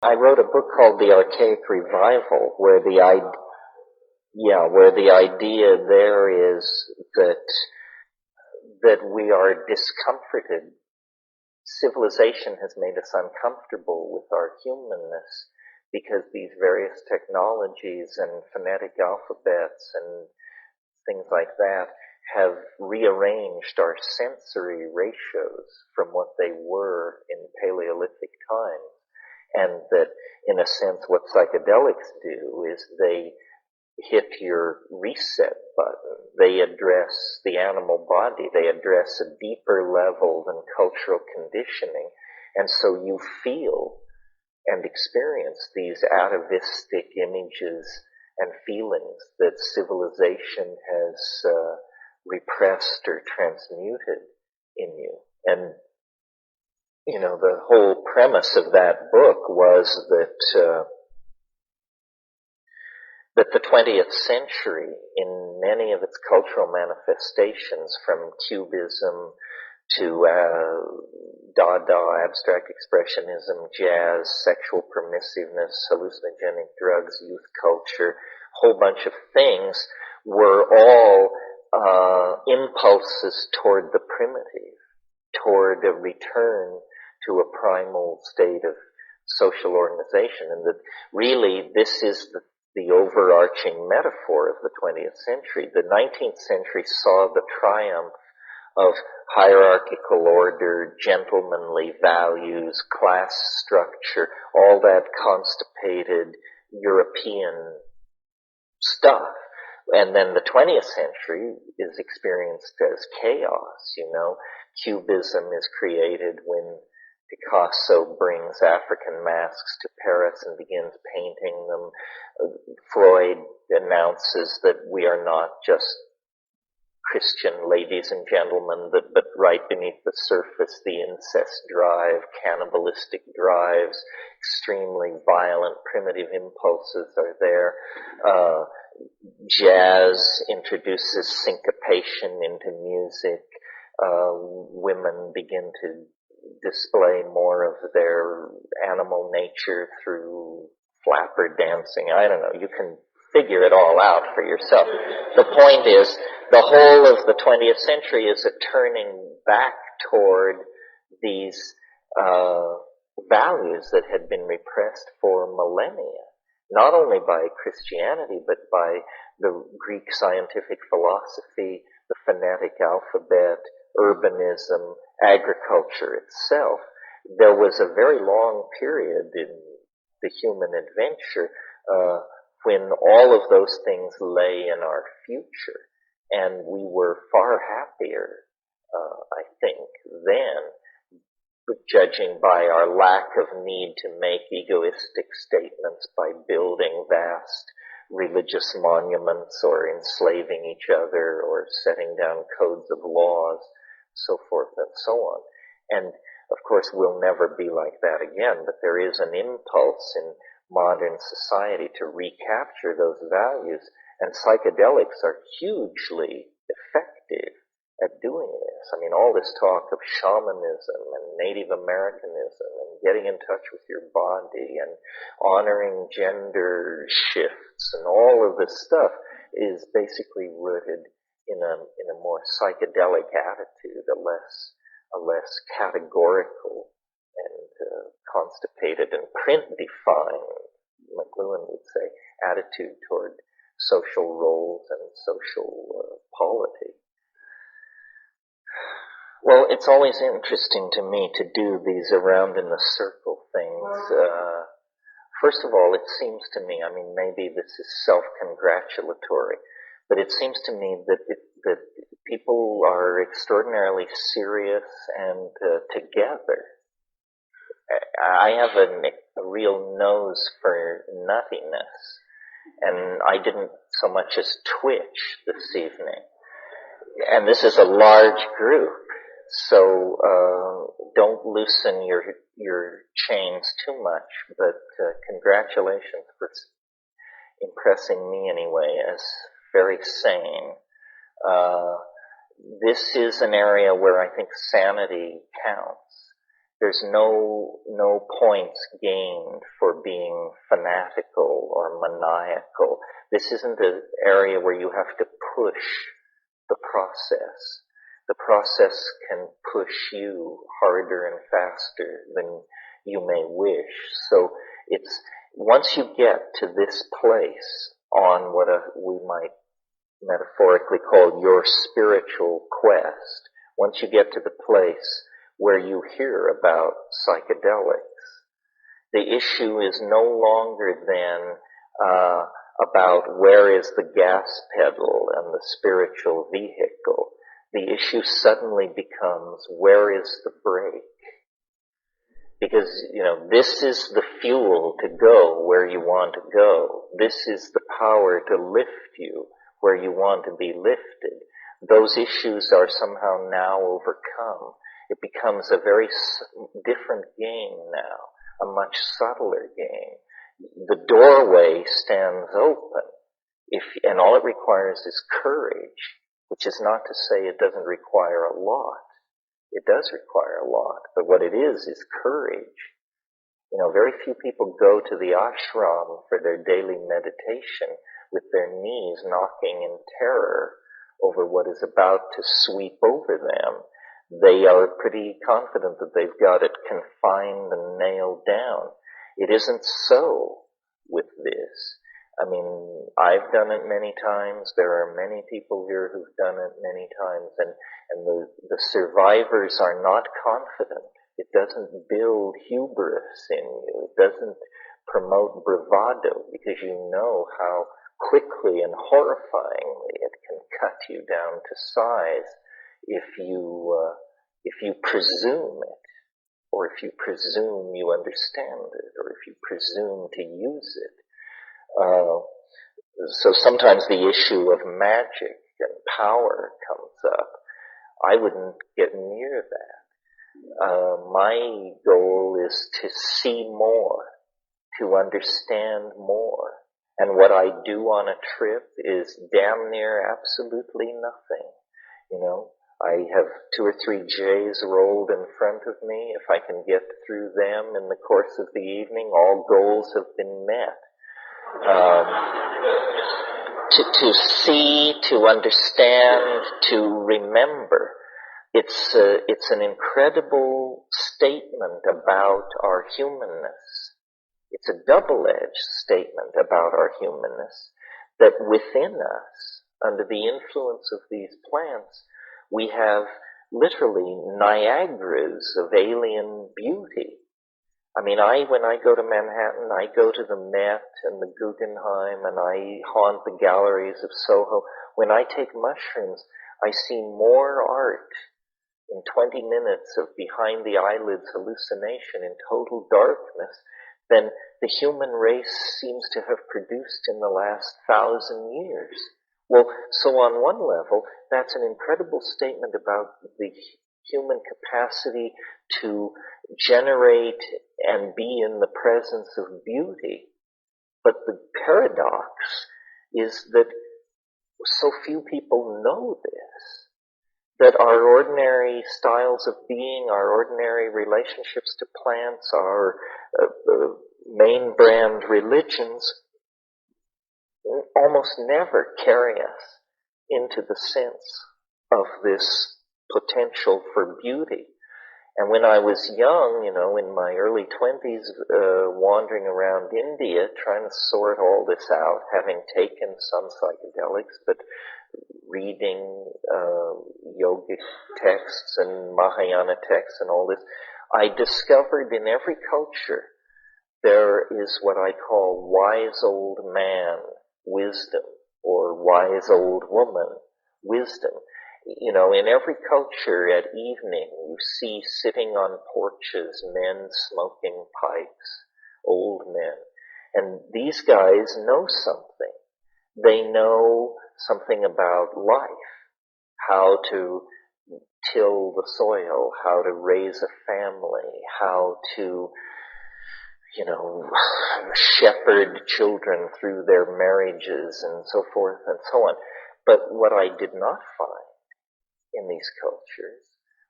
I wrote a book called The Archaic Revival, where the idea there is that we are discomforted. Civilization has made us uncomfortable with our humanness because these various technologies and phonetic alphabets and things like that have rearranged our sensory ratios from what they were in Paleolithic times. And that, in a sense, what psychedelics do is they hit your reset button. They address the animal body. They address a deeper level than cultural conditioning. And so you feel and experience these atavistic images and feelings that civilization has repressed or transmuted in you. And, you know, the whole premise of that book was that the 20th century, in many of its cultural manifestations, from Cubism to Dada, abstract expressionism, jazz, sexual permissiveness, hallucinogenic drugs, youth culture, a whole bunch of things, were all impulses toward the primitive, toward a return to a primal state of social organization, and that really this is the overarching metaphor of the 20th century. The 19th century saw the triumph of hierarchical order, gentlemanly values, class structure, all that constipated European stuff. And then the 20th century is experienced as chaos, you know. Cubism is created when Picasso brings African masks to Paris and begins painting them. Freud announces that we are not just Christian ladies and gentlemen, but right beneath the surface, the incest drive, cannibalistic drives, extremely violent, primitive impulses are there. Jazz introduces syncopation into music. Women begin to display more of their animal nature through flapper dancing. I don't know. You can figure it all out for yourself. The point is, the whole of the 20th century is a turning back toward these values that had been repressed for millennia, not only by Christianity, but by the Greek scientific philosophy, the phonetic alphabet, urbanism, agriculture itself. There was a very long period in the human adventure when all of those things lay in our future, and we were far happier, I think, then, judging by our lack of need to make egoistic statements by building vast religious monuments or enslaving each other or setting down codes of laws, so forth and so on. And of course we'll never be like that again, but there is an impulse in modern society to recapture those values, and psychedelics are hugely effective at doing this. I mean, all this talk of shamanism and Native Americanism and getting in touch with your body and honoring gender shifts and all of this stuff is basically rooted in a more psychedelic attitude, a less categorical and constipated and print-defined, McLuhan would say, attitude toward social roles and social polity. Well, it's always interesting to me to do these around in the circle things. First of all, it seems to me, I mean, maybe this is self-congratulatory, but it seems to me that people are extraordinarily serious and together. I have a real nose for nuttiness, and I didn't so much as twitch this evening. And this is a large group, so don't loosen your chains too much, but congratulations for impressing me anyway as very sane. This is an area where I think sanity counts, There's no points gained for being fanatical or maniacal. This isn't an area where you have to push the process. The process can push you harder and faster than you may wish. So it's, once you get to this place on what we might metaphorically call your spiritual quest, once you get to the place where you hear about psychedelics, the issue is no longer then about where is the gas pedal and the spiritual vehicle. The issue suddenly becomes, where is the brake? Because, this is the fuel to go where you want to go. This is the power to lift you where you want to be lifted. Those issues are somehow now overcome. It becomes a very different game now, a much subtler game. The doorway stands open, and all it requires is courage, which is not to say it doesn't require a lot. It does require a lot, but what it is courage. Very few people go to the ashram for their daily meditation with their knees knocking in terror over what is about to sweep over them. They are pretty confident that they've got it confined and nailed down. It isn't so with this. I mean, I've done it many times. There are many people here who've done it many times, and the survivors are not confident. It doesn't build hubris in you. It doesn't promote bravado, because you know how quickly and horrifyingly it can cut you down to size if you presume it, or if you presume you understand it, or if you presume to use it. So sometimes the issue of magic and power comes up. I wouldn't get near that. My goal is to see more, to understand more. And what I do on a trip is damn near absolutely nothing. I have 2 or 3 J's rolled in front of me. If I can get through them in the course of the evening, all goals have been met. To see, to understand, to remember, it's an incredible statement about our humanness. It's a double-edged statement about our humanness, that within us, under the influence of these plants, we have literally Niagaras of alien beauty. I mean, when I go to Manhattan, I go to the Met and the Guggenheim, and I haunt the galleries of Soho. When I take mushrooms, I see more art in 20 minutes of behind the eyelids hallucination in total darkness than the human race seems to have produced in the last 1,000 years. Well, so on one level, that's an incredible statement about the human capacity to generate and be in the presence of beauty. But the paradox is that so few people know this, that our ordinary styles of being, our ordinary relationships to plants, our main brand religions almost never carry us into the sense of this potential for beauty. And when I was young, in my early 20s, wandering around India, trying to sort all this out, having taken some psychedelics, but reading yogic texts and Mahayana texts and all this, I discovered in every culture there is what I call wise old man wisdom, or wise old woman wisdom. In every culture at evening, you see sitting on porches men smoking pipes, old men. And these guys know something. They know something about life, how to till the soil, how to raise a family, how to shepherd children through their marriages and so forth and so on. But what I did not find in these cultures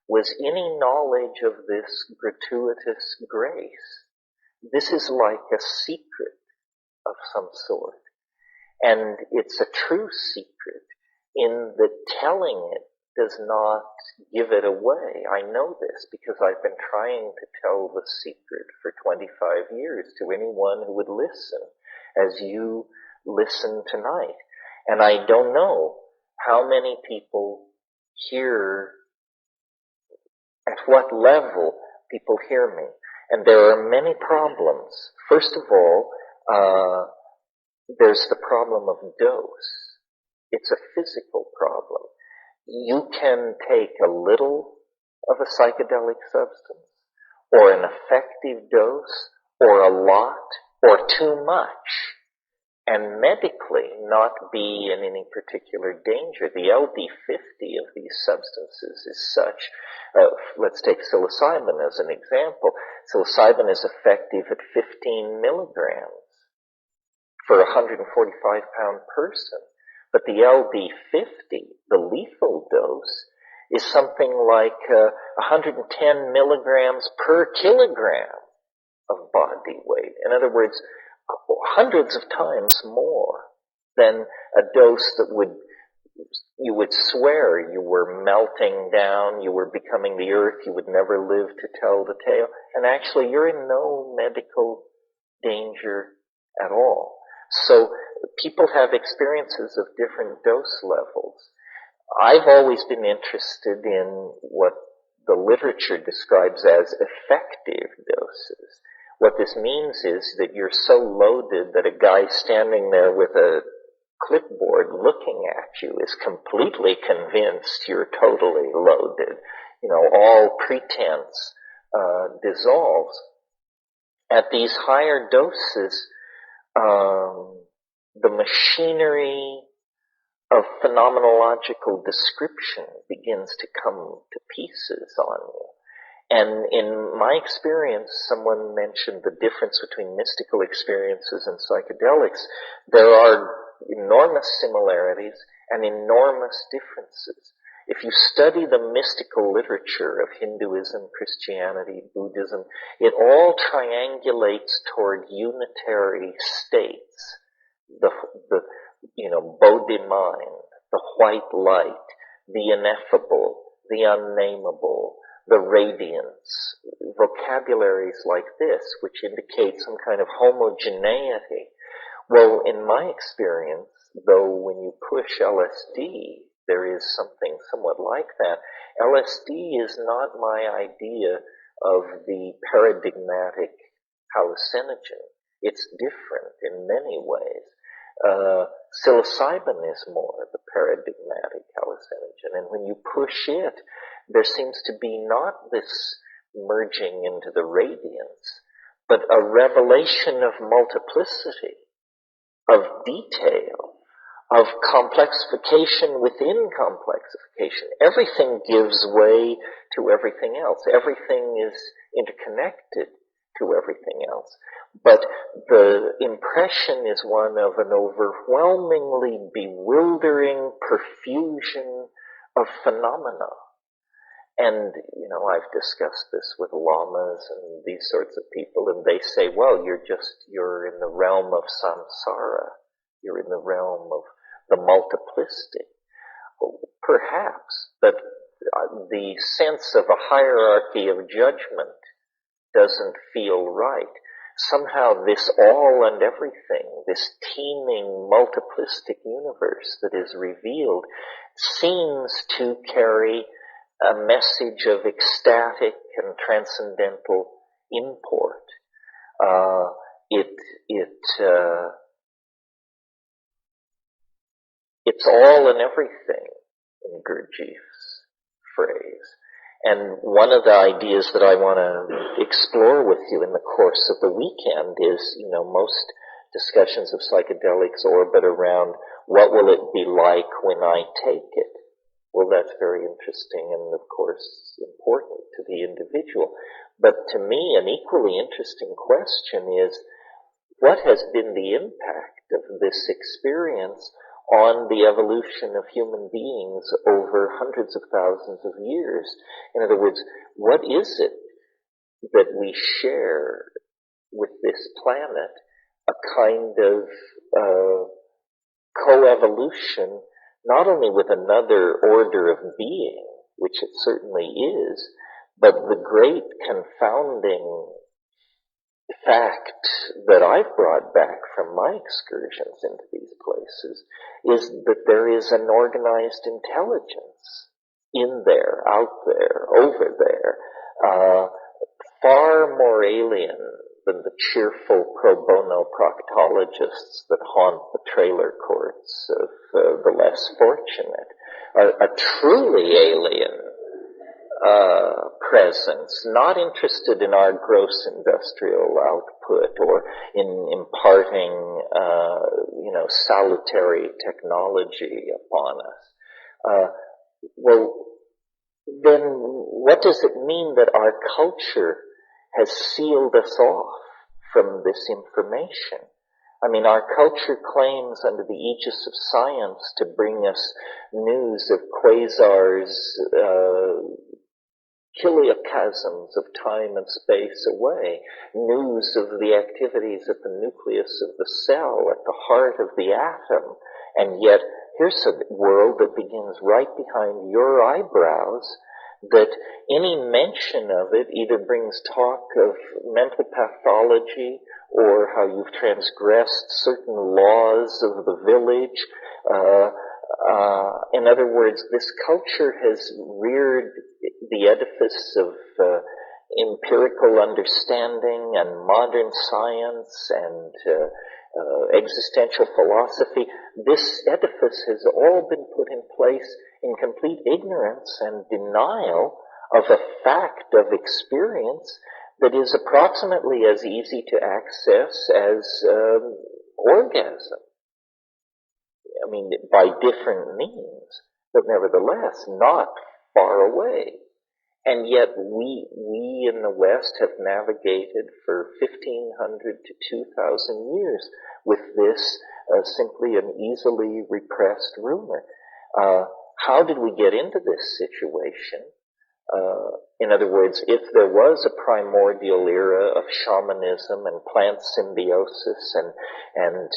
was any knowledge of this gratuitous grace. This is like a secret of some sort. And it's a true secret in that telling it does not give it away. I know this because I've been trying to tell the secret for 25 years to anyone who would listen, as you listen tonight. And I don't know how many people hear, at what level people hear me. And there are many problems. First of all, there's the problem of dose. It's a physical problem. You can take a little of a psychedelic substance, or an effective dose, or a lot, or too much, and medically not be in any particular danger. The LD50 of these substances is such, let's take psilocybin as an example. Psilocybin is effective at 15 milligrams for a 145-pound person. But the LD50, the lethal dose, is something like 110 milligrams per kilogram of body weight. In other words, hundreds of times more than a dose that you would swear you were melting down, you were becoming the earth, you would never live to tell the tale. And actually, you're in no medical danger at all. So people have experiences of different dose levels. I've always been interested in what the literature describes as effective doses. What this means is that you're so loaded that a guy standing there with a clipboard looking at you is completely convinced you're totally loaded. You know, all pretense dissolves. At these higher doses, the machinery of phenomenological description begins to come to pieces on you. And in my experience, someone mentioned the difference between mystical experiences and psychedelics. There are enormous similarities and enormous differences. If you study the mystical literature of Hinduism, Christianity, Buddhism, it all triangulates toward unitary states. The Bodhi mind, the white light, the ineffable, the unnameable, the radiance, vocabularies like this, which indicate some kind of homogeneity. Well, in my experience, though when you push LSD, there is something somewhat like that. LSD is not my idea of the paradigmatic hallucinogen. It's different in many ways. Psilocybin is more the paradigmatic hallucinogen, and when you push it, there seems to be not this merging into the radiance, but a revelation of multiplicity, of detail, of complexification within complexification. Everything gives way to everything else. Everything is interconnected to everything else. But the impression is one of an overwhelmingly bewildering profusion of phenomena. And, I've discussed this with lamas and these sorts of people, and they say, well, you're in the realm of samsara. You're in the realm of the multiplicity. Well, perhaps, but the sense of a hierarchy of judgment doesn't feel right. Somehow this all and everything, this teeming multiplistic universe that is revealed, seems to carry a message of ecstatic and transcendental import. It's all and everything, in Gurdjieff's phrase. And one of the ideas that I want to explore with you in the course of the weekend is, most discussions of psychedelics orbit around what will it be like when I take it. Well, that's very interesting and, of course, important to the individual. But to me, an equally interesting question is, what has been the impact of this experience on the evolution of human beings over hundreds of thousands of years. In other words, what is it that we share with this planet? A kind of coevolution, not only with another order of being, which it certainly is, but the great confounding fact that I've brought back from my excursions into these places is that there is an organized intelligence in there, out there, over there, far more alien than the cheerful pro bono proctologists that haunt the trailer courts of the less fortunate. A truly alien presence, not interested in our gross industrial output or in imparting, salutary technology upon us. Well, then what does it mean that our culture has sealed us off from this information? I mean, our culture claims under the aegis of science to bring us news of quasars, kilochasms of time and space away, news of the activities at the nucleus of the cell, at the heart of the atom, and yet here's a world that begins right behind your eyebrows, that any mention of it either brings talk of mental pathology or how you've transgressed certain laws of the village. In other words, this culture has reared the edifice of empirical understanding and modern science and existential philosophy. This edifice has all been put in place in complete ignorance and denial of a fact of experience that is approximately as easy to access as orgasm. I mean, by different means, but nevertheless not far away. And yet we in the West have navigated for 1,500 to 2,000 years with this simply an easily repressed rumor. How did we get into this situation? In other words, if there was a primordial era of shamanism and plant symbiosis and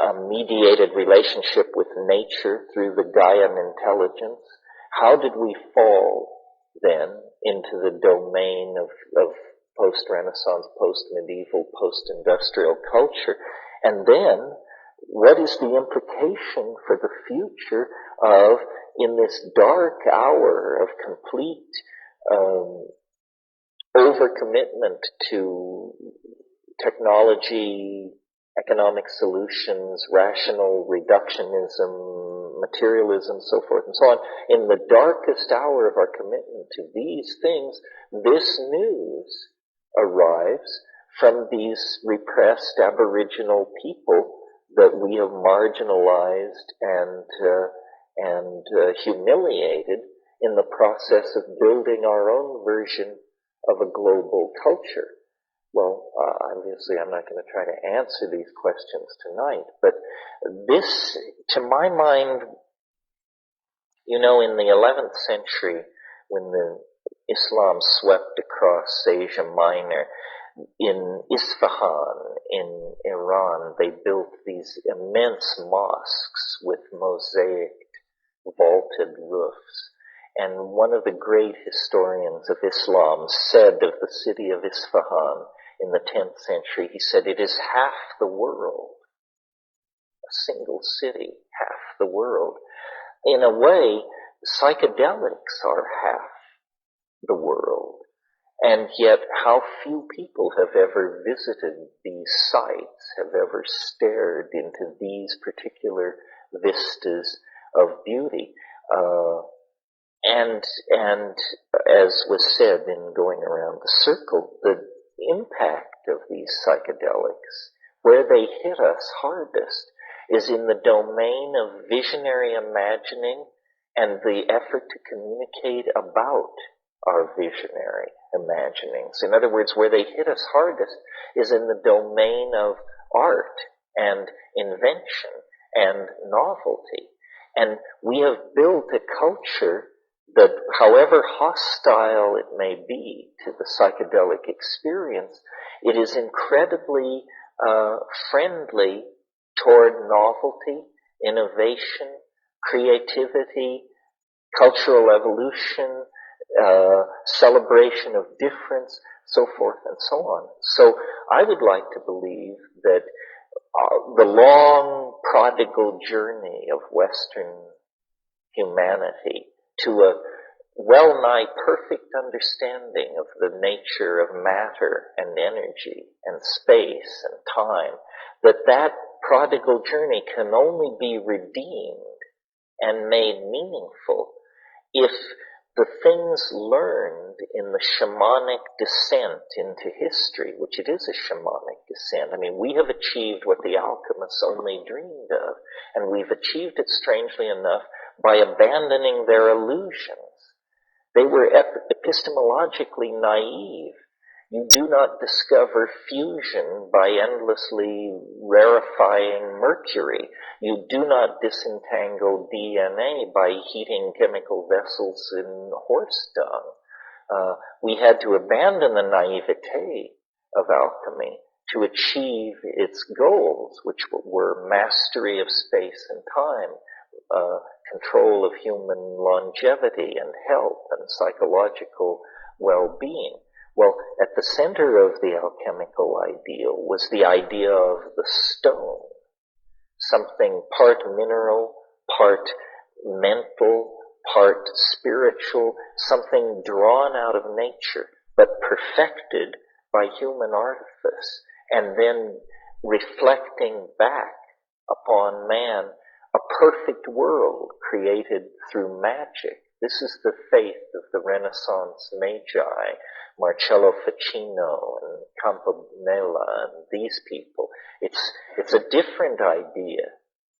a mediated relationship with nature through the Gaian intelligence, how did we fall then into the domain of post-Renaissance, post-medieval, post-industrial culture? And then, what is the implication for the future of, in this dark hour of complete overcommitment to technology, economic solutions, rational reductionism, materialism, so forth and so on, in the darkest hour of our commitment to these things, this news arrives from these repressed Aboriginal people that we have marginalized and humiliated in the process of building our own version of a global culture. Well, obviously I'm not going to try to answer these questions tonight, but this, to my mind, in the 11th century, when the Islam swept across Asia Minor, in Isfahan, in Iran, they built these immense mosques with mosaicked, vaulted roofs. And one of the great historians of Islam said of the city of Isfahan in the 10th century, he said, it is half the world. A single city, half the world. In a way, psychedelics are half the world. And yet, how few people have ever visited these sites, have ever stared into these particular vistas of beauty. And as was said in going around the circle, the impact of these psychedelics, where they hit us hardest, is in the domain of visionary imagining and the effort to communicate about our visionary imaginings. In other words, where they hit us hardest is in the domain of art and invention and novelty. And we have built a culture that, however hostile it may be to the psychedelic experience, it is incredibly friendly toward novelty, innovation, creativity, cultural evolution, celebration of difference, so forth and so on. So I would like to believe that the long prodigal journey of Western humanity to a well-nigh perfect understanding of the nature of matter and energy and space and time, that prodigal journey can only be redeemed and made meaningful if the things learned in the shamanic descent into history, which it is a shamanic descent. I mean, we have achieved what the alchemists only dreamed of, and we've achieved it, strangely enough, by abandoning their illusions. They were epistemologically naive. You do not discover fusion by endlessly rarefying mercury. You do not disentangle DNA by heating chemical vessels in horse dung. We had to abandon the naivete of alchemy to achieve its goals, which were mastery of space and time, control of human longevity and health and psychological well-being. Well, at the center of the alchemical ideal was the idea of the stone, something part mineral, part mental, part spiritual, something drawn out of nature, but perfected by human artifice, and then reflecting back upon man a perfect world created through magic. This is the faith of the Renaissance magi, Marcello Ficino and Campanella and these people. It's a different idea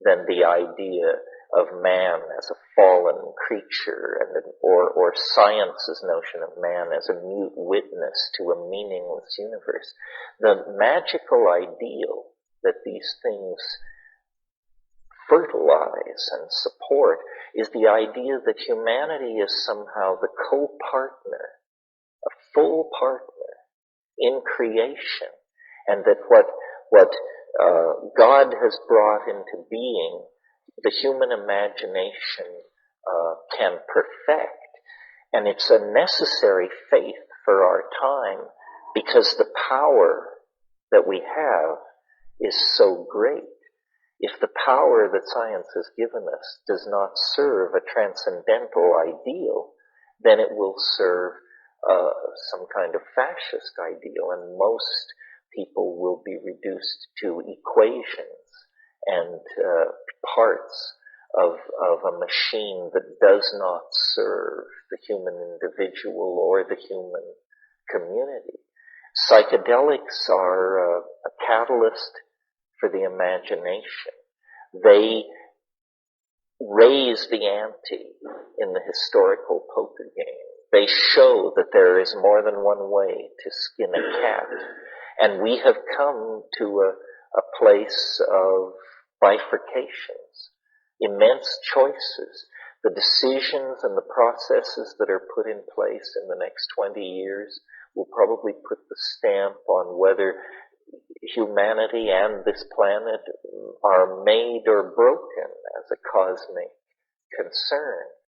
than the idea of man as a fallen creature, or science's notion of man as a mute witness to a meaningless universe. The magical ideal that these things fertilize and support is the idea that humanity is somehow the co-partner, a full partner in creation, and that what God has brought into being, the human imagination can perfect. And it's a necessary faith for our time because the power that we have is so great. If the power that science has given us does not serve a transcendental ideal, then it will serve some kind of fascist ideal, and most people will be reduced to equations and parts of a machine that does not serve the human individual or the human community. Psychedelics are a catalyst for the imagination. They raise the ante in the historical poker game. They show that there is more than one way to skin a cat. And we have come to a place of bifurcations, immense choices. The decisions and the processes that are put in place in the next 20 years will probably put the stamp on whether humanity and this planet are made or broken as a cosmic concern.